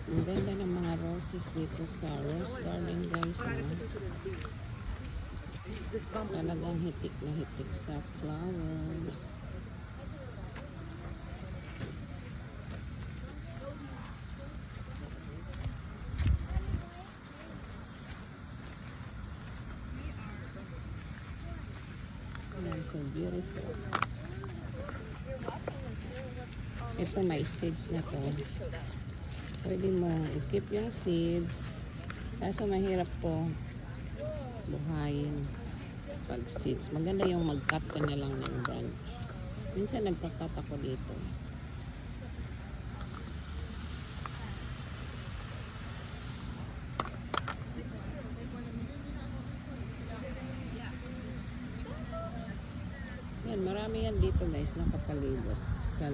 Ang ganda ng mga roses dito sa rose garden guys. Talagang hitik na hitik sa flowers. So beautiful. Ito may seeds na to. Pwede mo i-keep yung seeds. Kaso mahirap po buhayin pag seeds. Maganda yung mag-cut ka na lang ng branch. Minsan nagka-cut ako dito. Yan, marami yan dito guys, nakapalibot sa